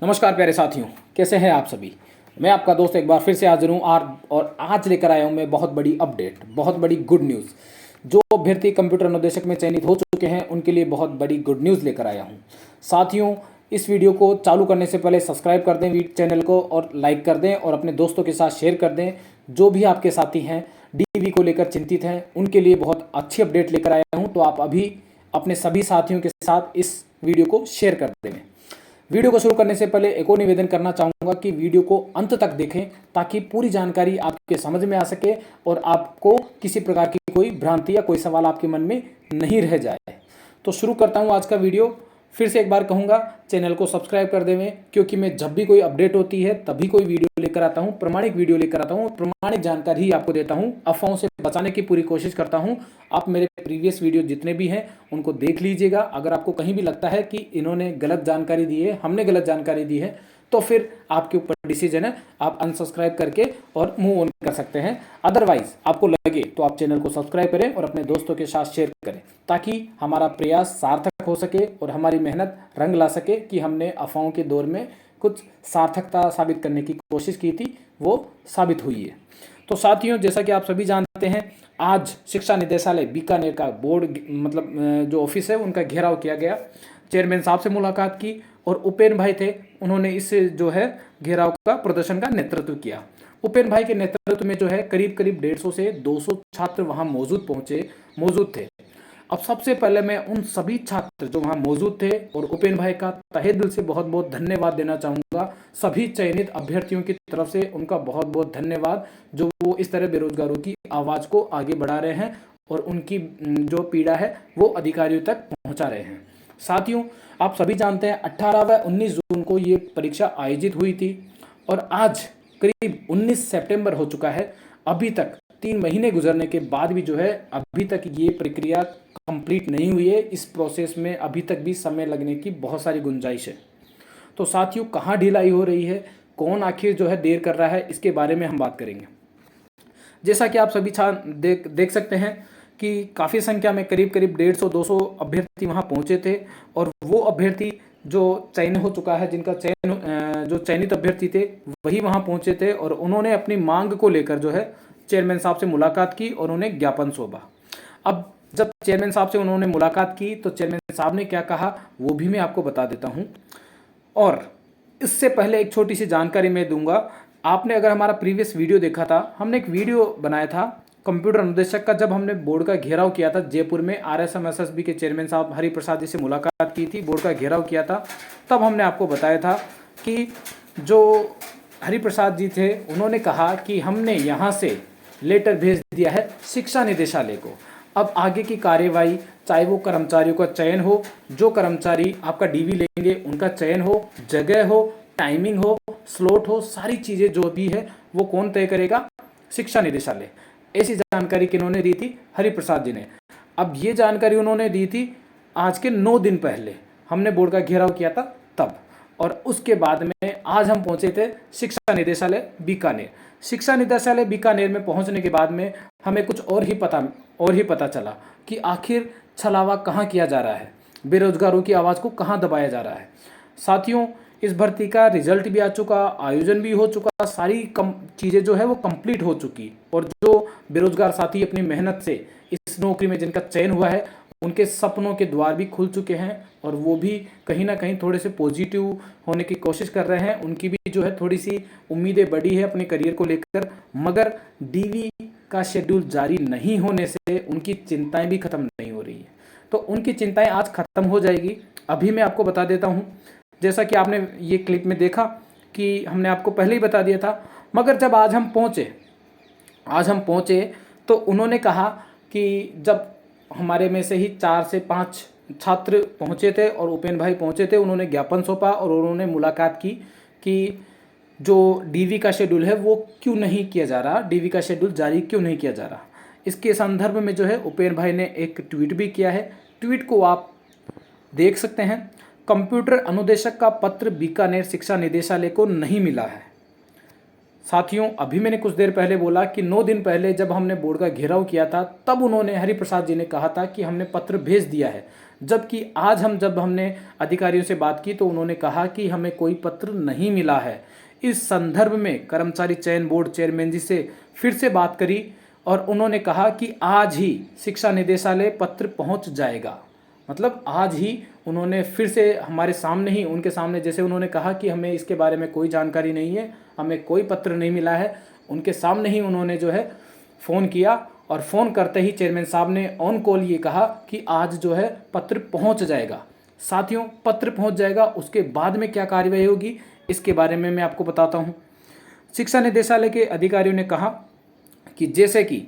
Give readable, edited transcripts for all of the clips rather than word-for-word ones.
नमस्कार प्यारे साथियों, कैसे हैं आप सभी। मैं आपका दोस्त एक बार फिर से हाजिर हूँ और आज लेकर आया हूँ मैं बहुत बड़ी अपडेट, बहुत बड़ी गुड न्यूज़। जो अभ्यर्थी कंप्यूटर अनुदेशक में चयनित हो चुके हैं उनके लिए बहुत बड़ी गुड न्यूज़ लेकर आया हूँ। साथियों, इस वीडियो को चालू करने से पहले सब्सक्राइब कर दें चैनल को और लाइक कर दें और अपने दोस्तों के साथ शेयर कर दें। जो भी आपके साथी हैं डीवी को लेकर चिंतित हैं उनके लिए बहुत अच्छी अपडेट लेकर आया हूँ, तो आप अभी अपने सभी साथियों के साथ इस वीडियो को शेयर कर दें। वीडियो को शुरू करने से पहले एक और निवेदन करना चाहूँगा कि वीडियो को अंत तक देखें ताकि पूरी जानकारी आपके समझ में आ सके और आपको किसी प्रकार की कोई भ्रांति या कोई सवाल आपके मन में नहीं रह जाए। तो शुरू करता हूँ आज का वीडियो। फिर से एक बार कहूँगा, चैनल को सब्सक्राइब कर देवें, क्योंकि मैं जब भी कोई अपडेट होती है तभी कोई वीडियो लेकर आता हूँ, प्रमाणिक वीडियो लेकर आता हूँ, प्रमाणिक जानकारी ही आपको देता हूँ। अफवाहों से बचाने की पूरी कोशिश करता हूँ। आप मेरे प्रीवियस वीडियो जितने भी हैं उनको देख लीजिएगा। अगर आपको कहीं भी लगता है कि इन्होंने गलत जानकारी दी है, हमने गलत जानकारी दी है, तो फिर आपके ऊपर डिसीजन है, आप अनसब्सक्राइब करके और मूव ऑन कर सकते हैं। अदरवाइज आपको लगे तो आप चैनल को सब्सक्राइब करें और अपने दोस्तों के साथ शेयर करें ताकि हमारा प्रयास सार्थक हो सके और हमारी मेहनत रंग ला सके कि हमने अफवाहों के दौर में कुछ सार्थकता साबित करने की कोशिश की थी, वो साबित हुई है। तो साथियों, जैसा कि आप सभी जानते हैं, आज शिक्षा निदेशालय बीकानेर का बोर्ड जो ऑफिस है उनका घेराव किया गया। चेयरमैन साहब से मुलाकात की और उपेन भाई थे, उन्होंने इस जो है घेराव का प्रदर्शन का नेतृत्व किया। उपेन भाई के नेतृत्व में जो है करीब करीब 150 से 200 छात्र वहां मौजूद थे। अब सबसे पहले मैं उन सभी छात्र जो वहां मौजूद थे और उपेन भाई का तहे दिल से बहुत बहुत धन्यवाद देना चाहूँगा। सभी चयनित अभ्यर्थियों की तरफ से उनका बहुत बहुत धन्यवाद, जो वो इस तरह बेरोजगारों की आवाज़ को आगे बढ़ा रहे हैं और उनकी जो पीड़ा है वो अधिकारियों तक पहुँचा रहे हैं। साथियों, आप सभी जानते हैं 18 व 19 जून को ये परीक्षा आयोजित हुई थी और आज करीब 19 सितंबर हो चुका है। अभी तक 3 महीने गुजरने के बाद भी जो है अभी तक ये प्रक्रिया कंप्लीट नहीं हुई है। इस प्रोसेस में अभी तक भी समय लगने की बहुत सारी गुंजाइश है। तो साथियों, कहाँ ढिलाई हो रही है, कौन आखिर जो है देर कर रहा है, इसके बारे में हम बात करेंगे। जैसा कि आप सभी देख सकते हैं कि काफ़ी संख्या में करीब करीब 150-200 अभ्यर्थी वहाँ पहुँचे थे और वो अभ्यर्थी जो चयन हो चुका है, जिनका जो चयनित अभ्यर्थी थे वही वहाँ पहुँचे थे और उन्होंने अपनी मांग को लेकर जो है चेयरमैन साहब से मुलाकात की और उन्हें ज्ञापन सौंपा। अब जब चेयरमैन साहब से उन्होंने मुलाकात की तो चेयरमैन साहब ने क्या कहा वो भी मैं आपको बता देता हूँ। और इससे पहले एक छोटी सी जानकारी मैं दूंगा। आपने अगर हमारा प्रीवियस वीडियो देखा था, हमने एक वीडियो बनाया था कंप्यूटर अनुदेशक का, जब हमने बोर्ड का घेराव किया था जयपुर में। RSMSSB के चेयरमैन साहब हरिप्रसाद जी से मुलाकात की थी, बोर्ड का घेराव किया था। तब हमने आपको बताया था कि जो हरिप्रसाद जी थे उन्होंने कहा कि हमने यहाँ से लेटर भेज दिया है शिक्षा निदेशालय को। अब आगे की कार्यवाही, चाहे वो कर्मचारियों का चयन हो, जो कर्मचारी आपका डीवी लेंगे उनका चयन हो, जगह हो, टाइमिंग हो, स्लॉट हो, सारी चीज़ें जो भी है वो कौन तय करेगा? शिक्षा निदेशालय। ऐसी जानकारी किन्होंने दी थी? हरिप्रसाद जी ने। अब ये जानकारी उन्होंने दी थी आज के 9 दिन पहले, हमने बोर्ड का घेराव किया था तब। और उसके बाद में आज हम पहुंचे थे शिक्षा निदेशालय बीकानेर। शिक्षा निदेशालय बीकानेर में पहुंचने के बाद में हमें कुछ और ही पता चला कि आखिर छलावा कहाँ किया जा रहा है, बेरोजगारों की आवाज़ को कहाँ दबाया जा रहा है। साथियों, इस भर्ती का रिजल्ट भी आ चुका, आयोजन भी हो चुका, सारी चीज़ें जो है वो कंप्लीट हो चुकी और जो बेरोजगार साथी अपनी मेहनत से इस नौकरी में जिनका चयन हुआ है उनके सपनों के द्वार भी खुल चुके हैं और वो भी कहीं ना कहीं थोड़े से पॉजिटिव होने की कोशिश कर रहे हैं। उनकी भी जो है थोड़ी सी उम्मीदें बढ़ी है अपने करियर को लेकर, मगर डीवी का शेड्यूल जारी नहीं होने से उनकी चिंताएं भी खत्म नहीं हो रही है। तो उनकी चिंताएं आज खत्म हो जाएगी। अभी मैं आपको बता देता हूँ, जैसा कि आपने ये क्लिप में देखा कि हमने आपको पहले ही बता दिया था, मगर जब आज हम पहुँचे तो उन्होंने कहा कि जब हमारे में से ही 4 से 5 छात्र पहुँचे थे और उपेन भाई पहुँचे थे, उन्होंने ज्ञापन सौंपा और उन्होंने मुलाकात की कि जो डीवी का शेड्यूल है वो क्यों नहीं किया जा रहा, डीवी का शेड्यूल जारी क्यों नहीं किया जा रहा। इसके संदर्भ में जो है उपेन भाई ने एक ट्वीट भी किया है। ट्वीट को आप देख सकते हैं। कंप्यूटर अनुदेशक का पत्र बीकानेर शिक्षा निदेशालय को नहीं मिला है। साथियों, अभी मैंने कुछ देर पहले बोला कि 9 दिन पहले जब हमने बोर्ड का घेराव किया था तब उन्होंने, हरिप्रसाद जी ने कहा था कि हमने पत्र भेज दिया है, जबकि आज जब हमने अधिकारियों से बात की तो उन्होंने कहा कि हमें कोई पत्र नहीं मिला है। इस संदर्भ में कर्मचारी चयन बोर्ड चेयरमैन जी से फिर से बात करी और उन्होंने कहा कि आज ही शिक्षा निदेशालय पत्र पहुंच जाएगा। मतलब आज ही उन्होंने फिर से हमारे सामने ही, उनके सामने, जैसे उन्होंने कहा कि हमें इसके बारे में कोई जानकारी नहीं है, हमें कोई पत्र नहीं मिला है, उनके सामने ही उन्होंने जो है फ़ोन किया और फ़ोन करते ही चेयरमैन साहब ने ऑन कॉल ये कहा कि आज जो है पत्र पहुंच जाएगा। साथियों, पत्र पहुंच जाएगा, उसके बाद में क्या कार्रवाई होगी इसके बारे में मैं आपको बताता हूं। शिक्षा निदेशालय के अधिकारियों ने कहा कि जैसे कि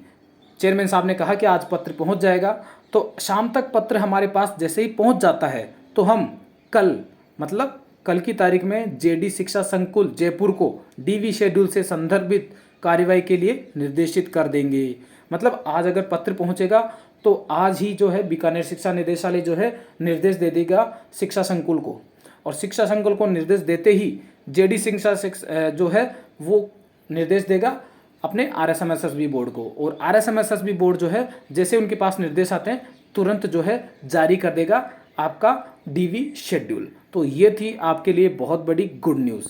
चेयरमैन साहब ने कहा कि आज पत्र पहुंच जाएगा, तो शाम तक पत्र हमारे पास जैसे ही पहुंच जाता है तो हम कल, मतलब कल की तारीख में जेडी शिक्षा संकुल जयपुर को डीवी शेड्यूल से संदर्भित कार्रवाई के लिए निर्देशित कर देंगे। मतलब आज अगर पत्र पहुंचेगा तो आज ही जो है बीकानेर शिक्षा निदेशालय जो है निर्देश दे देगा शिक्षा संकुल को, और शिक्षा संकुल को निर्देश देते ही जेडी शिक्षा जो है वो निर्देश देगा अपने RSMSSB बोर्ड को, और RSMSSB बोर्ड जो है जैसे उनके पास निर्देश आते हैं तुरंत जो है जारी कर देगा आपका डीवी शेड्यूल। तो ये थी आपके लिए बहुत बड़ी गुड न्यूज़।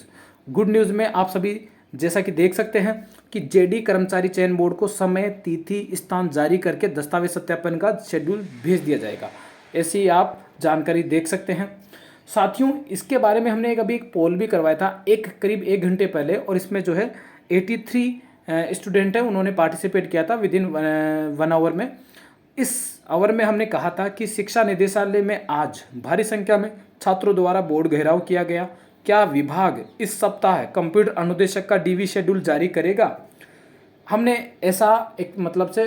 गुड न्यूज़ में आप सभी जैसा कि देख सकते हैं कि जेडी कर्मचारी चयन बोर्ड को समय, तिथि, स्थान जारी करके दस्तावेज सत्यापन का शेड्यूल भेज दिया जाएगा। ऐसी आप जानकारी देख सकते हैं। साथियों, इसके बारे में हमने अभी एक पोल भी करवाया था करीब 1 घंटे पहले, और इसमें जो है 83 स्टूडेंट हैं, उन्होंने पार्टिसिपेट किया था विदिन 1 आवर में। इस आवर में हमने कहा था कि शिक्षा निदेशालय में आज भारी संख्या में छात्रों द्वारा बोर्ड घेराव किया गया। क्या विभाग इस सप्ताह कंप्यूटर अनुदेशक का डीवी शेड्यूल जारी करेगा? हमने ऐसा एक मतलब से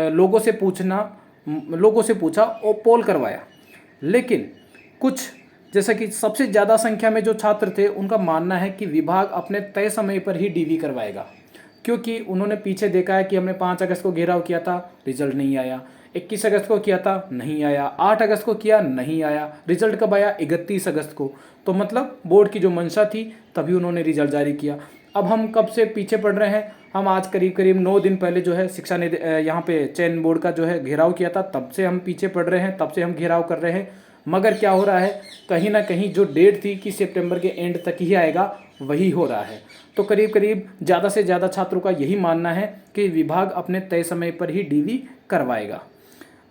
लोगों से पूछा और पोल करवाया, लेकिन कुछ जैसा कि सबसे ज़्यादा संख्या में जो छात्र थे उनका मानना है कि विभाग अपने तय समय पर ही डीवी करवाएगा, क्योंकि उन्होंने पीछे देखा है कि हमने 5 अगस्त को घेराव किया था, रिजल्ट नहीं आया, 21 अगस्त को किया था, नहीं आया, 8 अगस्त को किया, नहीं आया, रिजल्ट कब आया? 31 अगस्त को। तो मतलब बोर्ड की जो मंशा थी तभी उन्होंने रिजल्ट जारी किया। अब हम कब से पीछे पड़ रहे हैं? हम आज करीब 9 दिन पहले जो है शिक्षा ने यहाँ पे चयन बोर्ड का जो है घेराव किया था, तब से हम पीछे पड़ रहे हैं, तब से हम घेराव कर रहे हैं। मगर क्या हो रहा है, कहीं ना कहीं जो डेट थी कि सितंबर के एंड तक ही आएगा, वही हो रहा है। तो करीब ज़्यादा से ज़्यादा छात्रों का यही मानना है कि विभाग अपने तय समय पर ही डीवी करवाएगा।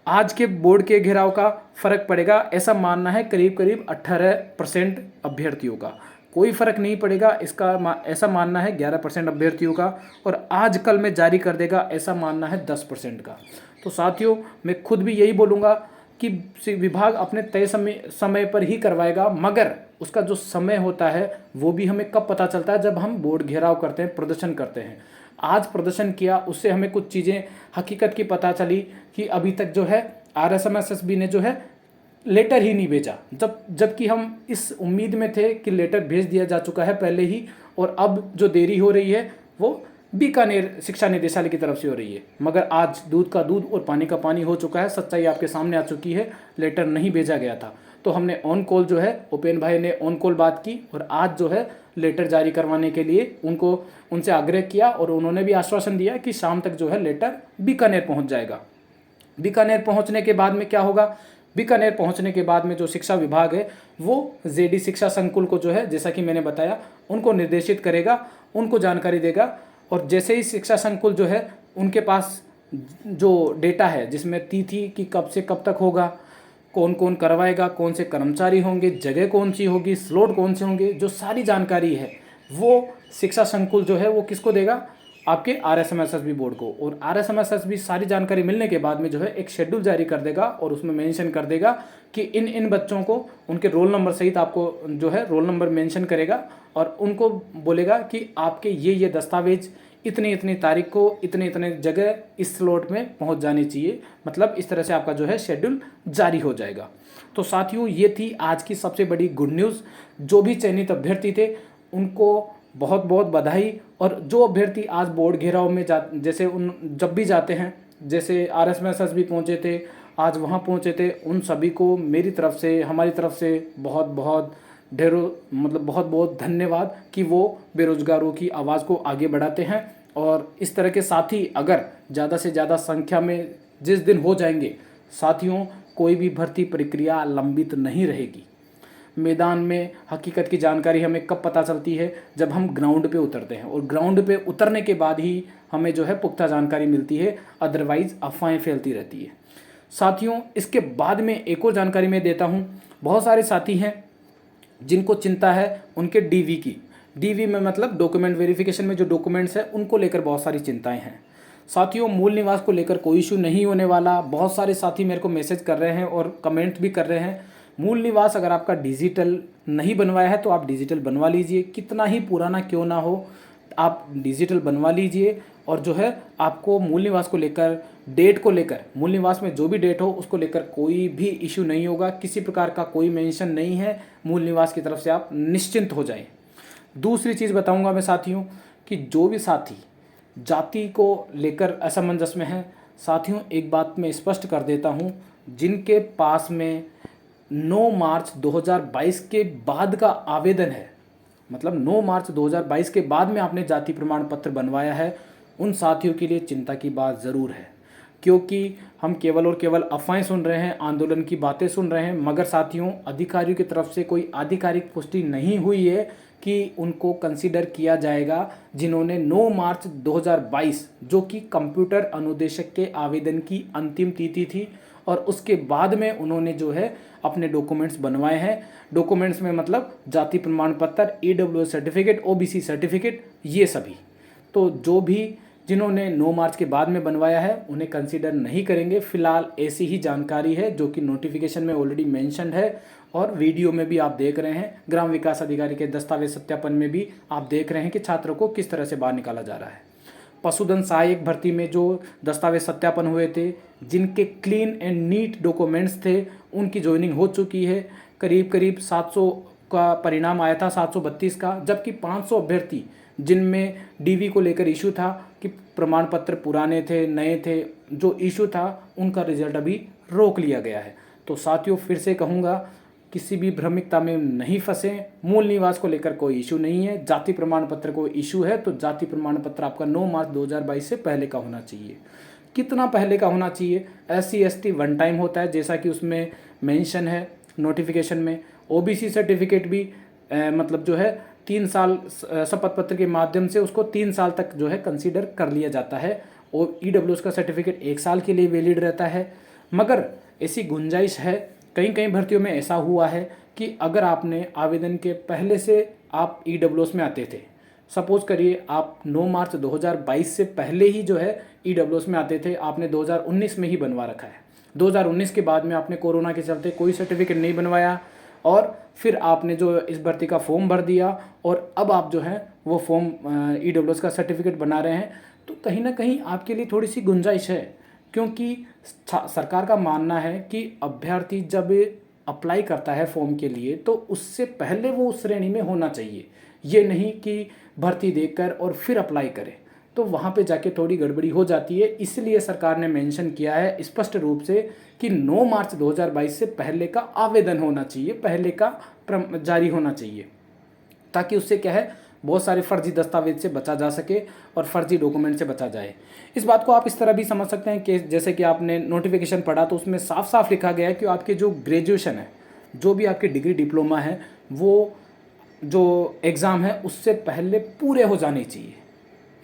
आज के बोर्ड के घेराव का फर्क पड़ेगा, ऐसा मानना है करीब 18% अभ्यर्थियों का। कोई फर्क नहीं पड़ेगा इसका ऐसा मानना है 11% अभ्यर्थियों का, और आज कल में जारी कर देगा ऐसा मानना है 10% का। तो साथियों, मैं खुद भी यही बोलूँगा कि विभाग अपने तय समय पर ही करवाएगा, मगर उसका जो समय होता है वो भी हमें कब पता चलता है? जब हम बोर्ड घेराव करते हैं, प्रदर्शन करते हैं। आज प्रदर्शन किया, उससे हमें कुछ चीज़ें हकीकत की पता चली कि अभी तक जो है RSMSSB ने जो है लेटर ही नहीं भेजा, जबकि हम इस उम्मीद में थे कि लेटर भेज दिया जा चुका है पहले ही, और अब जो देरी हो रही है वो बीकानेर शिक्षा निदेशालय की तरफ से हो रही है। मगर आज दूध का दूध और पानी का पानी हो चुका है, सच्चाई आपके सामने आ चुकी है, लेटर नहीं भेजा गया था। तो हमने ऑन कॉल जो है, उपेन भाई ने ऑन कॉल बात की और आज जो है लेटर जारी करवाने के लिए उनसे आग्रह किया, और उन्होंने भी आश्वासन दिया कि शाम तक जो है लेटर बीकानेर पहुंच जाएगा। बीकानेर पहुंचने के बाद में क्या होगा? बीकानेर पहुंचने के बाद में जो शिक्षा विभाग है वो जेडी शिक्षा संकुल को जो है, जैसा कि मैंने बताया, उनको निर्देशित करेगा, उनको जानकारी देगा, और जैसे ही शिक्षा संकुल जो है उनके पास जो डेटा है जिसमें तिथि की कब से कब तक होगा, कौन कौन करवाएगा, कौन से कर्मचारी होंगे, जगह कौन सी होगी, स्लॉट कौन से होंगे, जो सारी जानकारी है वो शिक्षा संकुल जो है वो किसको देगा? आपके RSMSSB बोर्ड को। और RSMSSB सारी जानकारी मिलने के बाद में जो है एक शेड्यूल जारी कर देगा, और उसमें मेंशन कर देगा कि इन बच्चों को उनके रोल नंबर सहित आपको जो है रोल नंबर मेंशन करेगा, और उनको बोलेगा कि आपके ये दस्तावेज इतनी तारीख को इतने जगह इस स्लॉट में पहुंच जानी चाहिए। मतलब इस तरह से आपका जो है शेड्यूल जारी हो जाएगा। तो साथियों, ये थी आज की सबसे बड़ी गुड न्यूज़। जो भी चयनित अभ्यर्थी थे उनको बहुत बहुत बधाई, और जो अभ्यर्थी आज बोर्ड घेराव में जैसे जब भी जाते हैं, जैसे RSMSSB पहुँचे थे, आज वहाँ पहुँचे थे, उन सभी को मेरी तरफ से, हमारी तरफ से बहुत बहुत धन्यवाद कि वो बेरोजगारों की आवाज़ को आगे बढ़ाते हैं। और इस तरह के साथी अगर ज़्यादा से ज़्यादा संख्या में जिस दिन हो जाएंगे साथियों, कोई भी भर्ती प्रक्रिया लंबित नहीं रहेगी। मैदान में हकीकत की जानकारी हमें कब पता चलती है? जब हम ग्राउंड पे उतरते हैं, और ग्राउंड पे उतरने के बाद ही हमें जो है पुख्ता जानकारी मिलती है, अदरवाइज़ अफवाहें फैलती रहती है। साथियों, इसके बाद में एक और जानकारी मैं देता हूँ। बहुत सारे साथी हैं जिनको चिंता है उनके डीवी की। डीवी में मतलब डॉक्यूमेंट वेरिफिकेशन में जो डॉक्यूमेंट्स है उनको लेकर बहुत सारी चिंताएं हैं। साथियों, मूल निवास को लेकर कोई इशू नहीं होने वाला। बहुत सारे साथी मेरे को मैसेज कर रहे हैं और कमेंट भी कर रहे हैं। मूल निवास अगर आपका डिजिटल नहीं बनवाया है तो आप डिजिटल बनवा लीजिए, कितना ही पुराना क्यों ना हो, आप डिजिटल बनवा लीजिए। और जो है आपको मूल निवास को लेकर, डेट को लेकर, मूल निवास में जो भी डेट हो उसको लेकर कोई भी इशू नहीं होगा। किसी प्रकार का कोई मेंशन नहीं है मूल निवास की तरफ से, आप निश्चिंत हो जाएं। दूसरी चीज़ बताऊंगा मैं साथियों कि जो भी साथी जाति को लेकर असमंजस में है, साथियों एक बात मैं स्पष्ट कर देता हूं, जिनके पास में 9 मार्च 2022 के बाद का आवेदन है, मतलब 9 मार्च 2022 के बाद में आपने जाति प्रमाण पत्र बनवाया है, उन साथियों के लिए चिंता की बात ज़रूर है। क्योंकि हम केवल और केवल अफवाहें सुन रहे हैं, आंदोलन की बातें सुन रहे हैं, मगर साथियों अधिकारियों की तरफ से कोई आधिकारिक पुष्टि नहीं हुई है कि उनको कंसीडर किया जाएगा जिन्होंने 9 मार्च 2022, जो कि कंप्यूटर अनुदेशक के आवेदन की अंतिम तिथि थी, और उसके बाद में उन्होंने जो है अपने डॉक्यूमेंट्स बनवाए हैं। डॉक्यूमेंट्स में मतलब जाति प्रमाण पत्र, ईडब्ल्यूएस सर्टिफिकेट, ओबीसी सर्टिफिकेट, ये सभी। तो जो भी जिन्होंने 9 मार्च के बाद में बनवाया है उन्हें कंसीडर नहीं करेंगे। फिलहाल ऐसी ही जानकारी है जो कि नोटिफिकेशन में ऑलरेडी मेंशन्ड है, और वीडियो में भी आप देख रहे हैं, ग्राम विकास अधिकारी के दस्तावेज सत्यापन में भी आप देख रहे हैं कि छात्रों को किस तरह से बाहर निकाला जा रहा है। पशुधन सहायक भर्ती में जो दस्तावेज सत्यापन हुए थे, जिनके क्लीन एंड नीट डॉक्यूमेंट्स थे, उनकी ज्वाइनिंग हो चुकी है। करीब करीब 700 का परिणाम आया था, 732 का, जबकि 500 अभ्यर्थी जिनमें डीवी को लेकर इशू था कि प्रमाण पत्र पुराने थे, नए थे, जो इशू था उनका रिजल्ट अभी रोक लिया गया है। तो साथियों फिर से कहूँगा, किसी भी भ्रमिकता में नहीं फंसे। मूल निवास को लेकर कोई इशू नहीं है। जाति प्रमाण पत्र को इशू है तो जाति प्रमाण पत्र आपका 9 मार्च 2022 से पहले का होना चाहिए। कितना पहले का होना चाहिए? SC ST वन टाइम होता है, जैसा कि उसमें मेंशन है नोटिफिकेशन में। ओबीसी सर्टिफिकेट भी मतलब जो है 3 साल शपथ पत्र के माध्यम से उसको 3 साल तक जो है कंसीडर कर लिया जाता है, और ईडब्ल्यूएस का सर्टिफिकेट 1 साल के लिए वैलिड रहता है। मगर ऐसी गुंजाइश है, कई कई भर्तियों में ऐसा हुआ है कि अगर आपने आवेदन के पहले से आप ईडब्ल्यूएस में आते थे, सपोज करिए आप 9 मार्च 2022 से पहले ही जो है ईडब्ल्यूएस में आते थे, आपने 2019 में ही बनवा रखा है, 2019 के बाद में आपने कोरोना के चलते कोई सर्टिफिकेट नहीं बनवाया, और फिर आपने जो इस भर्ती का फॉर्म भर दिया, और अब आप जो है वो फॉर्म ईडब्ल्यूएस का सर्टिफिकेट बना रहे हैं, तो कहीं ना कहीं आपके लिए थोड़ी सी गुंजाइश है। क्योंकि सरकार का मानना है कि अभ्यर्थी जब अप्लाई करता है फॉर्म के लिए तो उससे पहले वो उस श्रेणी में होना चाहिए, ये नहीं कि भर्ती देकर और फिर अप्लाई करे, तो वहाँ पे जाके थोड़ी गड़बड़ी हो जाती है। इसलिए सरकार ने मेंशन किया है स्पष्ट रूप से कि 9 मार्च 2022 से पहले का आवेदन होना चाहिए, पहले का जारी होना चाहिए, ताकि उससे क्या है बहुत सारे फर्जी दस्तावेज से बचा जा सके और फर्जी डॉक्यूमेंट से बचा जाए। इस बात को आप इस तरह भी समझ सकते हैं कि जैसे कि आपने नोटिफिकेशन पढ़ा तो उसमें साफ साफ लिखा गया है कि आपके जो ग्रेजुएशन है, जो भी आपकी डिग्री डिप्लोमा है, वो जो एग्ज़ाम है उससे पहले पूरे हो जाने चाहिए।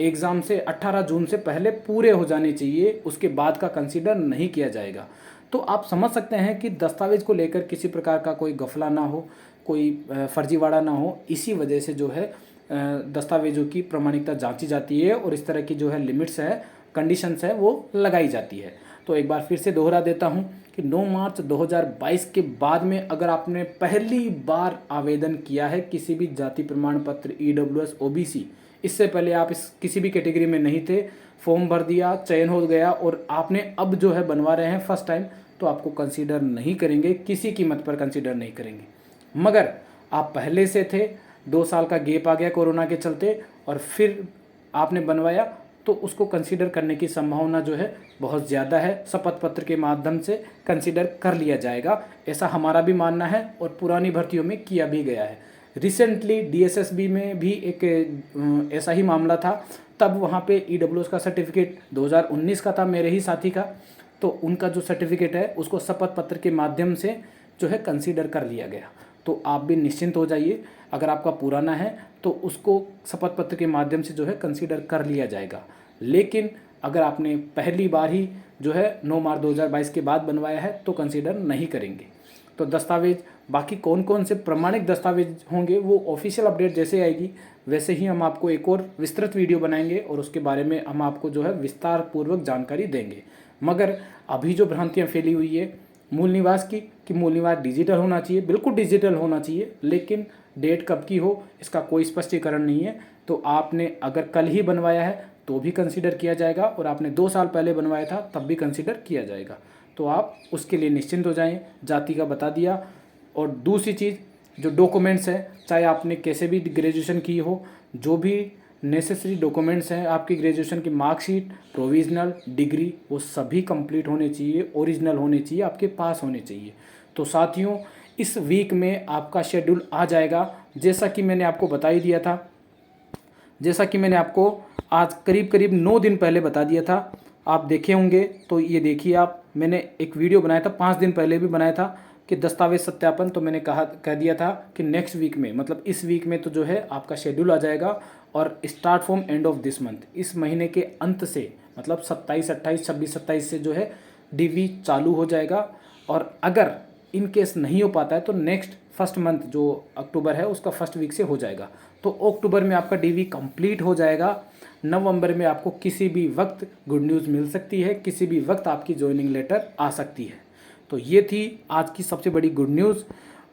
एग्ज़ाम से 18 जून से पहले पूरे हो जाने चाहिए, उसके बाद का कंसीडर नहीं किया जाएगा। तो आप समझ सकते हैं कि दस्तावेज को लेकर किसी प्रकार का कोई गफला ना हो, कोई फर्जीवाड़ा ना हो। इसी वजह से जो है दस्तावेजों की प्रामाणिकता जांची जाती है, और इस तरह की जो है लिमिट्स है, कंडीशंस है, वो लगाई जाती है। तो एक बार फिर से दोहरा देता हूं कि 9 मार्च 2022 के बाद में अगर आपने पहली बार आवेदन किया है किसी भी जाति प्रमाण पत्र, ईडब्ल्यूएस, ओबीसी, इससे पहले आप इस किसी भी कैटेगरी में नहीं थे, फॉर्म भर दिया, चयन हो गया, और आपने अब जो है बनवा रहे हैं फर्स्ट टाइम, तो आपको कंसीडर नहीं करेंगे, किसी कीमत पर कंसीडर नहीं करेंगे। मगर आप पहले से थे, 2 साल का गैप आ गया कोरोना के चलते, और फिर आपने बनवाया, तो उसको कंसीडर करने की संभावना जो है बहुत ज़्यादा है। शपथ पत्र के माध्यम से कंसीडर कर लिया जाएगा, ऐसा हमारा भी मानना है, और पुरानी भर्तियों में किया भी गया है। रिसेंटली DSSB में भी एक ऐसा ही मामला था, तब वहाँ पे ईडब्ल्यूएस का सर्टिफिकेट 2019 का था, मेरे ही साथी का, तो उनका जो सर्टिफिकेट है उसको शपथ पत्र के माध्यम से जो है कंसीडर कर लिया गया। तो आप भी निश्चिंत हो जाइए, अगर आपका पुराना है तो उसको शपथ पत्र के माध्यम से जो है कंसीडर कर लिया जाएगा। लेकिन अगर आपने पहली बार ही जो है 9 मार्च 2022 के बाद बनवाया है तो कंसीडर नहीं करेंगे। तो दस्तावेज बाकी कौन कौन से प्रमाणिक दस्तावेज होंगे वो ऑफिशियल अपडेट जैसे आएगी वैसे ही हम आपको एक और विस्तृत वीडियो बनाएंगे और उसके बारे में हम आपको जो है विस्तार पूर्वक जानकारी देंगे। मगर अभी जो भ्रांतियाँ फैली हुई है मूल निवास की कि मूल निवास डिजिटल होना चाहिए, बिल्कुल डिजिटल होना चाहिए, लेकिन डेट कब की हो इसका कोई स्पष्टीकरण नहीं है। तो आपने अगर कल ही बनवाया है तो भी कंसीडर किया जाएगा और आपने 2 साल पहले बनवाया था तब भी कंसीडर किया जाएगा। तो आप उसके लिए निश्चिंत हो जाएं। जाति का बता दिया। और दूसरी चीज़ जो डॉक्यूमेंट्स है, चाहे आपने कैसे भी ग्रेजुएशन की हो, जो भी नेसेसरी डॉक्यूमेंट्स हैं आपकी ग्रेजुएशन की मार्कशीट, प्रोविजनल, डिग्री, वो सभी कंप्लीट होने चाहिए, ओरिजिनल होने चाहिए, आपके पास होने चाहिए। तो साथियों इस वीक में आपका शेड्यूल आ जाएगा, जैसा कि मैंने आपको बता ही दिया था, जैसा कि मैंने आपको आज करीब 9 दिन पहले बता दिया था। आप देखे होंगे तो ये देखिए आप, मैंने एक वीडियो बनाया था 5 दिन पहले भी बनाया था कि दस्तावेज सत्यापन, तो मैंने कह दिया था कि नेक्स्ट वीक में मतलब इस वीक में तो जो है आपका शेड्यूल आ जाएगा और start from end of this month, इस महीने के अंत से मतलब 27, 28, 26, 27 से जो है डीवी चालू हो जाएगा। और अगर इन केस नहीं हो पाता है तो नेक्स्ट फर्स्ट मंथ जो अक्टूबर है उसका फर्स्ट वीक से हो जाएगा। तो अक्टूबर में आपका डीवी कंप्लीट हो जाएगा। नवंबर में आपको किसी भी वक्त गुड न्यूज़ मिल सकती है, किसी भी वक्त आपकी ज्वाइनिंग लेटर आ सकती है। तो ये थी आज की सबसे बड़ी गुड न्यूज़।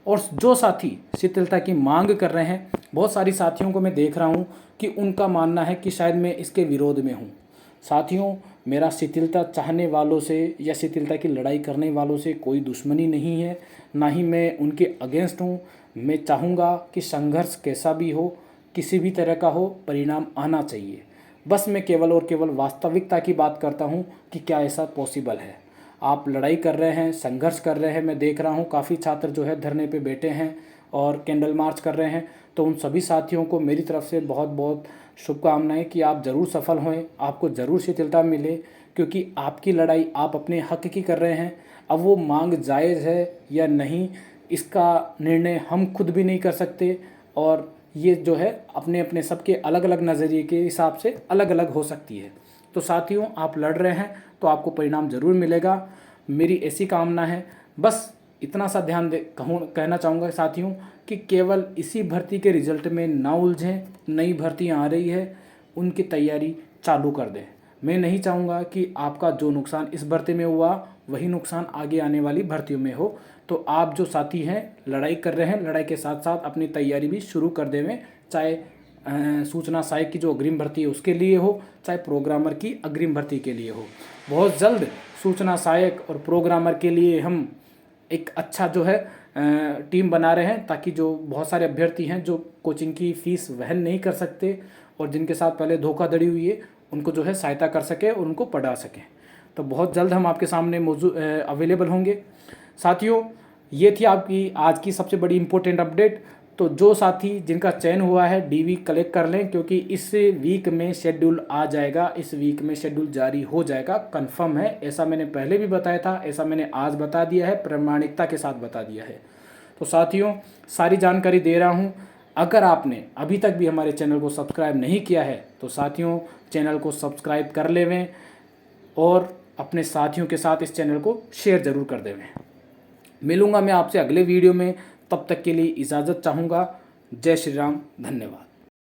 और जो साथी शिथिलता की मांग कर रहे हैं, बहुत सारी साथियों को मैं देख रहा हूँ कि उनका मानना है कि शायद मैं इसके विरोध में हूँ। साथियों मेरा शिथिलता चाहने वालों से या शिथिलता की लड़ाई करने वालों से कोई दुश्मनी नहीं है, ना ही मैं उनके अगेंस्ट हूँ। मैं चाहूँगा कि संघर्ष कैसा भी हो, किसी भी तरह का हो, परिणाम आना चाहिए। बस मैं केवल और केवल वास्तविकता की बात करता हूँ कि क्या ऐसा पॉसिबल है। आप लड़ाई कर रहे हैं, संघर्ष कर रहे हैं, मैं देख रहा हूँ काफ़ी छात्र जो है धरने पे बैठे हैं और कैंडल मार्च कर रहे हैं। तो उन सभी साथियों को मेरी तरफ से बहुत बहुत शुभकामनाएं कि आप ज़रूर सफल हों, आपको ज़रूर शिथिलता मिले, क्योंकि आपकी लड़ाई आप अपने हक की कर रहे हैं। अब वो मांग जायज़ है या नहीं इसका निर्णय हम खुद भी नहीं कर सकते, और ये जो है अपने अपने सबके अलग अलग नज़रिए के हिसाब से अलग अलग हो सकती है। तो साथियों आप लड़ रहे हैं तो आपको परिणाम ज़रूर मिलेगा, मेरी ऐसी कामना है। बस इतना सा ध्यान कहना चाहूँगा साथियों कि केवल इसी भर्ती के रिजल्ट में ना उलझें। नई भर्तियाँ आ रही है, उनकी तैयारी चालू कर दें। मैं नहीं चाहूँगा कि आपका जो नुकसान इस भर्ती में हुआ वही नुकसान आगे आने वाली भर्तियों में हो। तो आप जो साथी हैं लड़ाई कर रहे हैं, लड़ाई के साथ साथ अपनी तैयारी भी शुरू कर देवें, चाहे सूचना सहायक की जो अग्रिम भर्ती है उसके लिए हो, चाहे प्रोग्रामर की अग्रिम भर्ती के लिए हो। बहुत जल्द सूचना सहायक और प्रोग्रामर के लिए हम एक अच्छा जो है टीम बना रहे हैं, ताकि जो बहुत सारे अभ्यर्थी हैं जो कोचिंग की फ़ीस वहन नहीं कर सकते और जिनके साथ पहले धोखाधड़ी हुई है उनको जो है सहायता कर सके और उनको पढ़ा सकें। तो बहुत जल्द हम आपके सामने अवेलेबल होंगे। साथियों ये थी आपकी आज की सबसे बड़ी इम्पोर्टेंट अपडेट। तो जो साथी जिनका चयन हुआ है डीवी कलेक्ट कर लें, क्योंकि इस वीक में शेड्यूल आ जाएगा, इस वीक में शेड्यूल जारी हो जाएगा, कंफर्म है। ऐसा मैंने पहले भी बताया था, ऐसा मैंने आज बता दिया है, प्रामाणिकता के साथ बता दिया है। तो साथियों सारी जानकारी दे रहा हूँ। अगर आपने अभी तक भी हमारे चैनल को सब्सक्राइब नहीं किया है तो साथियों चैनल को सब्सक्राइब कर लेवें और अपने साथियों के साथ इस चैनल को शेयर ज़रूर कर देवें। मिलूँगा मैं आपसे अगले वीडियो में, तब तक के लिए इजाज़त चाहूँगा। जय श्री राम, धन्यवाद।